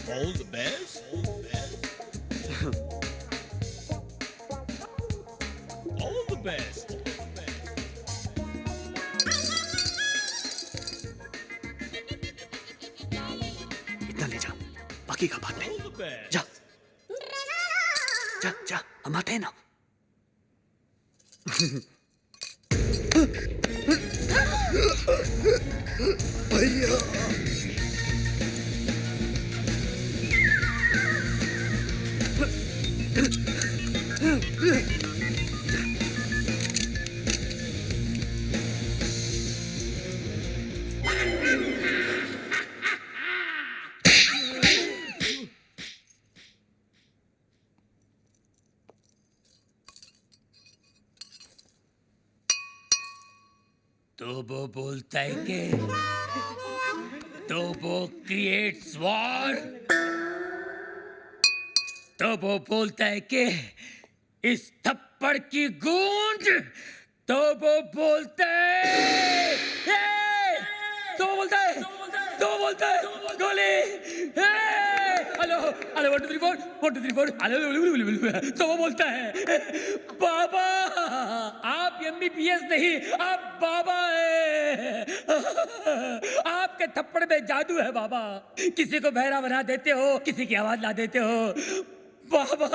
All the best. All the best. इतना ले जा, बाकी का बाद में। All the best. जा जा जा, हम आते हैं ना। भैया तो वो बोलता है कि तो वो क्रिएट्स वॉर। तो वो बोलता है कि इस थप्पड़ की गूंज। तो वो बोलता है तो वो बोलता है गोली। Hello hello 1 2 3 4 1 2 3 4 hello. तो वो बोलता है बाबा आप एमबीबीएस नहीं आप बाबा है। आपके थप्पड़ में जादू है बाबा। किसी को बहरा बना देते हो, किसी की आवाज ला देते हो। बाबा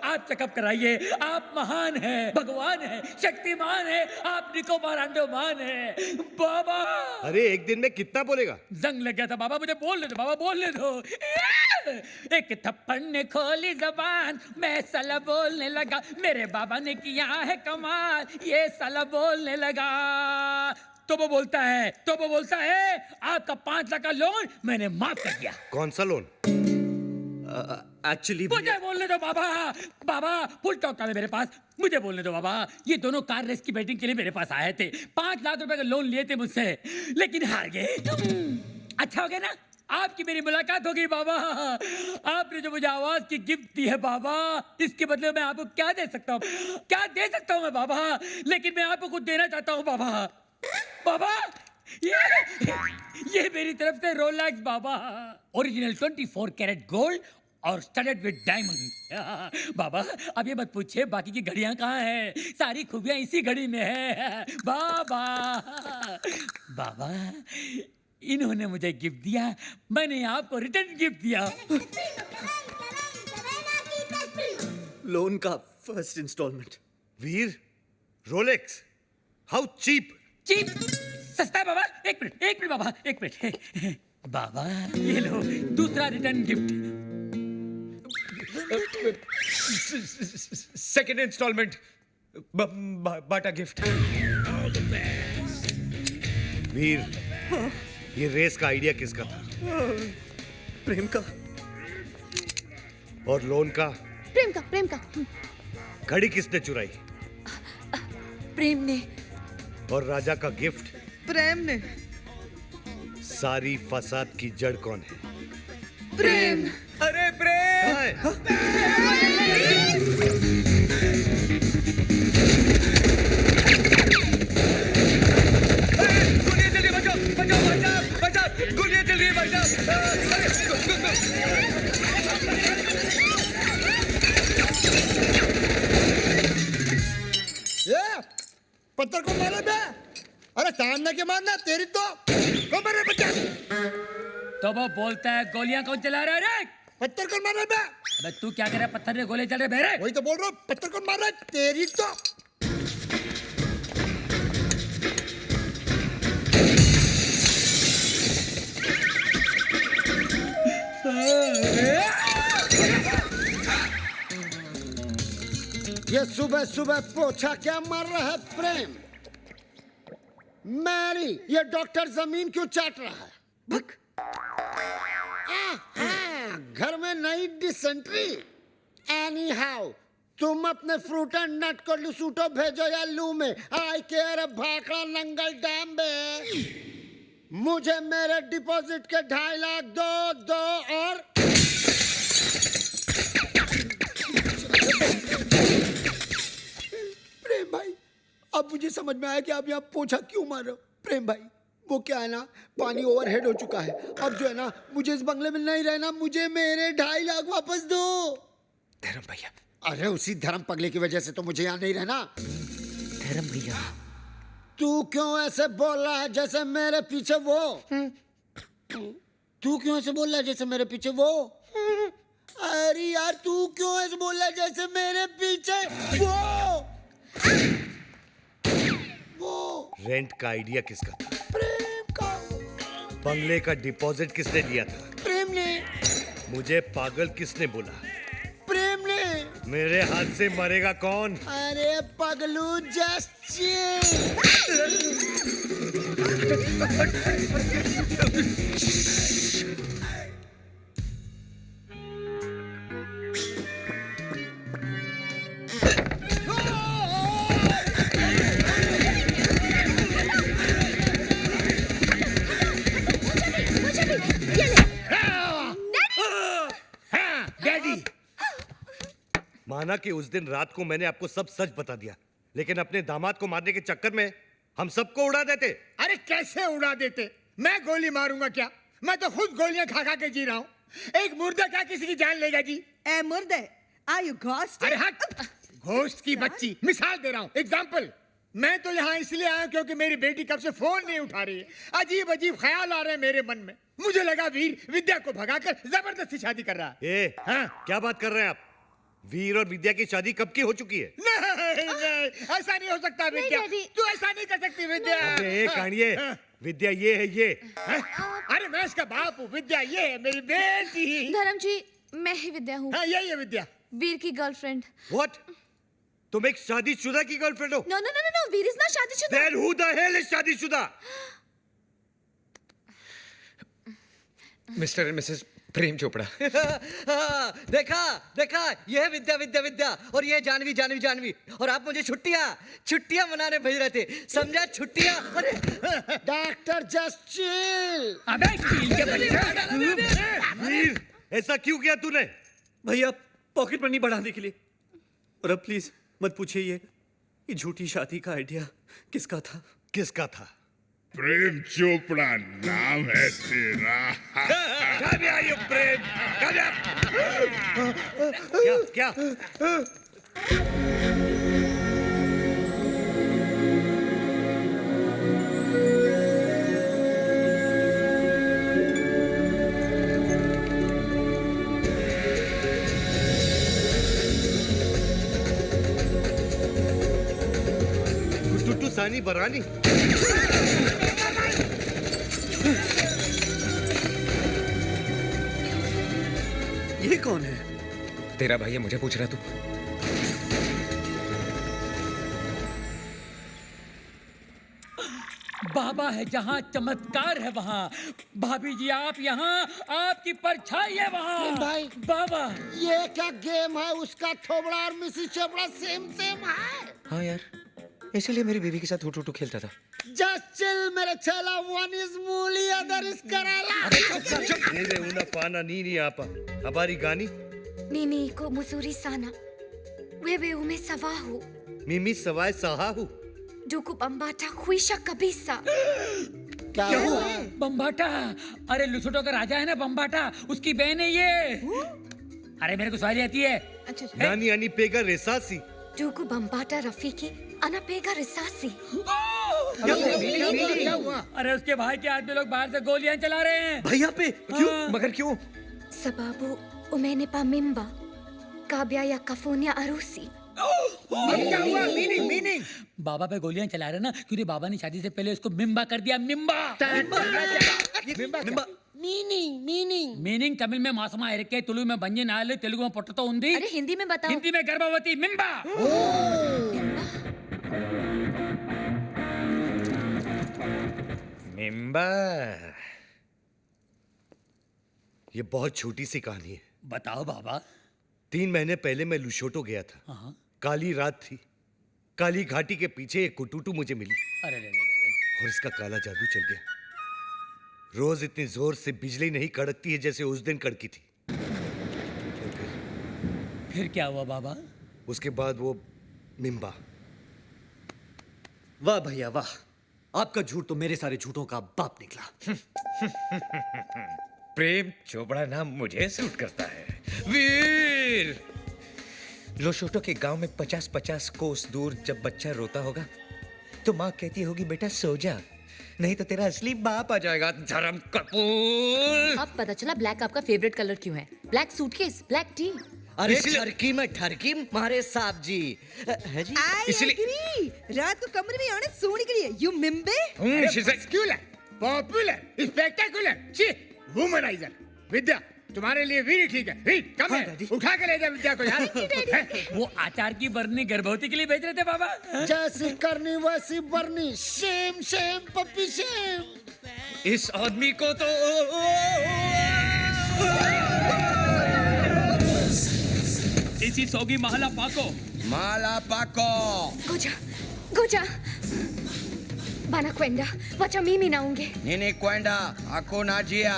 आप चेकअप कराइए। आप महान हैं, भगवान हैं, शक्तिमान हैं, आप निकोबारांडोमान हैं बाबा। अरे एक दिन में कितना बोलेगा? जंग लग गया था बाबा, मुझे बोलने दो बाबा, बोलने दो। एक थप्पड़ ने खोली जबान, मैं साला बोलने लगा। मेरे बाबा ने किया है कमाल, ये साला बोलने लगा। तो वो बोलता है आपका 5 लाख का लोन मैंने माफ कर दिया। कौन सा लोन? एक्चुअली मुझे बोलने दो बाबा। बाबा फुल टॉक था मेरे पास, मुझे बोलने दो बाबा। ये दोनों कार रेस की बैटिंग के लिए मेरे पास आए थे। 5 लाख रुपए का लोन लिए थे मुझसे, लेकिन हार गए। अच्छा हो गया ना, आपकी मेरी मुलाकात हो गई बाबा। आपने जो मुझे आवाज की गिफ्ट दी है बाबा, इसके बदले मैं आपको क्या दे सकता हूँ? क्या दे सकता हूँ मैं बाबा? लेकिन मैं आपको कुछ देना चाहता हूँ बाबा। बाबा ये मेरी तरफ से रोलेक्स बाबा, ओरिजिनल 24 कैरेट गोल्ड और स्टडेड विद डायमंड। बाबा अब ये मत पूछिए बाकी की घड़ियां कहाँ हैं, सारी खूबियां इसी घड़ी में है बाबा। बाबा इन्होंने मुझे गिफ्ट दिया, मैंने आपको रिटर्न गिफ्ट दिया। लोन का first instalment. Veer, Rolex, how cheap. Cheap सस्ता है बाबा। एक मिनट बाबा, एक मिनट। बाबा ये लो दूसरा रिटर्न गिफ्ट। सेकेंड इंस्टॉलमेंट, बाटा गिफ्ट। वीर, ये रेस का आइडिया किसका था? प्रेम का। और लोन का? प्रेम का। घड़ी किसने चुराई? प्रेम ने। और राजा का गिफ्ट? प्रेम ने। सारी फसाद की जड़ कौन है? प्रेम। अरे प्रेम! गोलियां चल रही, बचाओ बचाओ भाई साहब, बचाओ, गोलियां चल रही है भाई ये पत्थर को मारे बे। अरे सामने के मारना तेरी तो को मारे बच्चा। तो वो बोलता है गोलियां कौन चला रहा है रे? पत्थर को मारे बे। अबे तू क्या कर रहा है? पत्थर में गोले चल रहे बेरे। वही तो बोल रहा हूँ, पत्थर को मार रहा है तेरी तो। ये सुबह सुबह पोछा क्या मार रहा है प्रेम? मैरी, ये डॉक्टर जमीन क्यों चाट रहा है? भक। घर में नई डिसेंट्री। एनी हाउ तुम अपने फ्रूट एंड नट को लुसूटो भेजो या लू में। आई केयर भाखड़ा नंगल डैम में। मुझे मेरे डिपॉजिट के 2.5 लाख दो और प्रेम भाई, अब मुझे समझ में आया कि आप यहाँ पोछा क्यों मार रहे हो। प्रेम भाई वो क्या है ना, पानी ओवरहेड हो चुका है। अब जो है ना, मुझे इस बंगले में नहीं रहना, मुझे मेरे 2.5 लाख वापस दो। धर्म भैया, अरे उसी धर्म पगले की वजह से तो मुझे यहाँ नहीं रहना। धर्म भैया, तू क्यों ऐसे बोल रहा है जैसे मेरे पीछे वो? तू क्यों ऐसे बोल रहा है जैसे मेरे पीछे वो? अरे यार, तू क्यों ऐसे बोल रहा है जैसे मेरे पीछे वो? रेंट का आइडिया किसका था? प्रेम का। बंगले का डिपॉजिट किसने दिया था? प्रेम ने। मुझे पागल किसने बोला? प्रेम ने। मेरे हाथ से मरेगा कौन? अरे पगलू, जस्ट चिल। डैडी, माना कि उस दिन रात को मैंने आपको सब सच बता दिया, लेकिन अपने दामाद को मारने के चक्कर में हम सबको उड़ा देते। अरे कैसे उड़ा देते? मैं गोली मारूंगा क्या? मैं तो खुद गोलियां खा खा के जी रहा हूँ। एक मुर्दा क्या किसी की जान लेगा जी? ए मुर्दे, आर यू घोस्ट? अरे हट! घोस्ट की बच्ची, मिसाल दे रहा हूँ, एग्जाम्पल। मैं तो यहाँ इसलिए आया क्योंकि मेरी बेटी कब से फोन नहीं उठा रही है। अजीब अजीब ख्याल आ रहे हैं मेरे मन में। मुझे लगा वीर विद्या को भगाकर जबरदस्ती शादी कर रहा है। हाँ? क्या बात कर रहे हैं आप? वीर और विद्या की शादी कब की हो चुकी है? नहीं, ऐसा नहीं हो सकता विद्या। डैडी। तू ऐसा नहीं कर सकती विद्या। अरे कहानिए, विद्या ये है ये। अरे मैं इसका बाप हूँ, विद्या ये है मेरी बेटी। धर्म जी, मैं ही विद्या हूँ, हाँ यही है विद्या। वीर की गर्लफ्रेंड। What? तुम एक शादीशुदा की गर्लफ्रेंड हो? No no no no, Veer is not शादीशुदा। Then who the hell is शादीशुदा? Mr and Mrs Prem Chopra. देखा देखा, ये है विद्या विद्या विद्या, और ये जानवी जानवी जानवी, और आप मुझे छुट्टियां मनाने भेज रहे थे, समझा? छुट्टियां। अरे डॉक्टर, जस्ट चिल। अबे चील के बच्चा। वीर, ऐसा क्यों किया तूने? भैया, पॉकेट मनी बढ़ाने के लिए। और अब प्लीज मत पूछिए ये झूठी शादी का आइडिया किसका था? किसका था? प्रेम चोपड़ा नाम है तेरा। कब आया ये प्रेम? क्या? टुटू सानी बरानी। ये कौन है? तेरा भाई है, मुझे पूछ रहा तू? बाबा है जहाँ चमत्कार है वहाँ। भाभी जी आप यहाँ, आपकी परछाई है वहाँ। भाई। बाबा, ये क्या गेम है? उसका थोबड़ा और मिसिस चोपड़ा सेम सेम है। हाँ यार, इसीलिए मेरी बीवी के साथ हुटू खेलता था। जस्ट चिल मेरे चेला, one is मूली, other is कराला। Nene una pana nini apa. Habari gani? Nini ko musuri sana. Wewe umesawahu. Mimi sawai sahahu. Duku bambata kuisha kabisa. क्या हुआ? बम्बाटा। अरे लुसुटो का राजा है ना बम्बाटा, उसकी बहन है ये। अरे मेरे को सवारी आती है। अच्छा अच्छा। Nani ani pega resasi. Duku bambata Rafiki, anapega risasi. क्या हुआ? अरे उसके भाई के आदमी लोग बाहर से गोलियां चला रहे हैं। भैया पे क्यों? हाँ। मगर क्यों? Sababu umenipa mimba. Kabya ya kafunya arusi. क्या हुआ? मीनिंग बाबा पे गोलियां चला रहे ना, क्योंकि बाबा ने शादी से पहले उसको मिम्बा कर दिया। मिम्बा मीनिंग तमिल में मासमा इरके, तुलु में बंजे नाले, तेलुगु में पोटतो उंदी, अरे हिंदी में बताओ। हिंदी में गर्भवती। मिम्बा। मेंबर। ये बहुत छोटी सी कहानी है। बताओ बाबा। 3 महीने पहले मैं लुशोटो गया था। हाँ। काली रात थी। काली घाटी के पीछे एक कुटुटू मुझे मिली अरे ले। और इसका काला जादू चल गया। रोज इतनी जोर से बिजली नहीं कड़कती है जैसे उस दिन कड़की थी। फिर क्या हुआ बाबा? उसके बाद वो मिम्बा। वाह भैया वाह, आपका झूठ तो मेरे सारे झूठों का बाप निकला। प्रेम चोपड़ा नाम मुझे सूट करता है। वीर, लोशोटो के गांव में 50-50 कोस दूर जब बच्चा रोता होगा तो माँ कहती होगी बेटा सो जा, नहीं तो तेरा असली बाप आ जाएगा। धर्म कपूर। अब पता चला ब्लैक आपका फेवरेट कलर क्यों है। Black suitcase, black T. अरे इसलिए- ठरकी में ठरकी मारे साहब जी। है जी? I इसलिए- agree. रात को कमरे में आने सोने के लिए यू मिम्बे। मस्क्यूलर, पॉपुलर, स्पेक्टेकुलर, ची, वुमनाइजर। विद्या, तुम्हारे लिए वीर ठीक है। वीर, कम है। उठा के ले जा विद्या को यार। वो आचार की बरनी गर्भवती के लिए भेज रहे थे बाबा। जैसी करनी वैसी बरनी, सेम सेम पप्पी सेम। इस आदमी को तो इसी सोगी महला पाको। Mala Paco! गोजा, गोजा। बाना क्वेंडा, वचा मीमी ना होंगे। Nini Kwenda, ako Najia.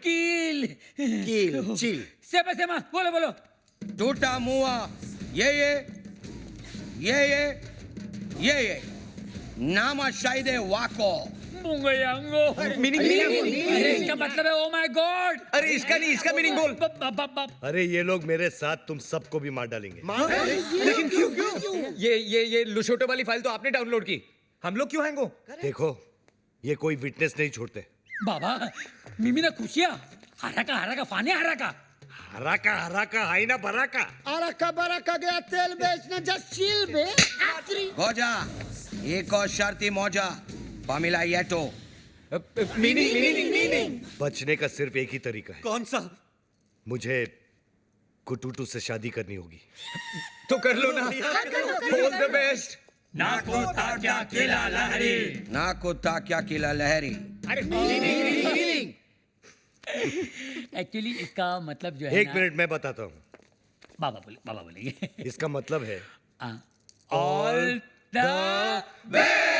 कील। Kill, chill. सेमा सेमा, बोलो बोलो। Tuta Mua, ye. Nama Shaide Wako. मुंगयांगो। अरे इसका मतलब है ओ माय गॉड। अरे इसका नहीं, इसका मीनिंग बोल। अरे ये लोग मेरे साथ तुम सबको भी मार डालेंगे। लेकिन क्यों? ये लुशोटो वाली फाइल तो आपने डाउनलोड की, हम लोग क्यों हैंगो? देखो, ये कोई विटनेस नहीं छोड़ते। बाबा मिमी ना खुशिया हरा का फाने हरा का हरा का हाई ना भरा का। अरका बरका गया तेल बेचने, जस्ट चिल बे। Goja, Eko Sharti Moja. Pamela Yeto. Meaning बचने का सिर्फ एक ही तरीका है। कौन सा? मुझे कुटुटू से शादी करनी होगी। तो कर लो ना। All the best. नाको ताक्या किला लहरी। Nako Takya Kila Lahari. Actually इसका मतलब जो है एक मिनट मैं बताता हूँ। बाबा बोलेंगे। इसका मतलब है ऑल द बेस्ट।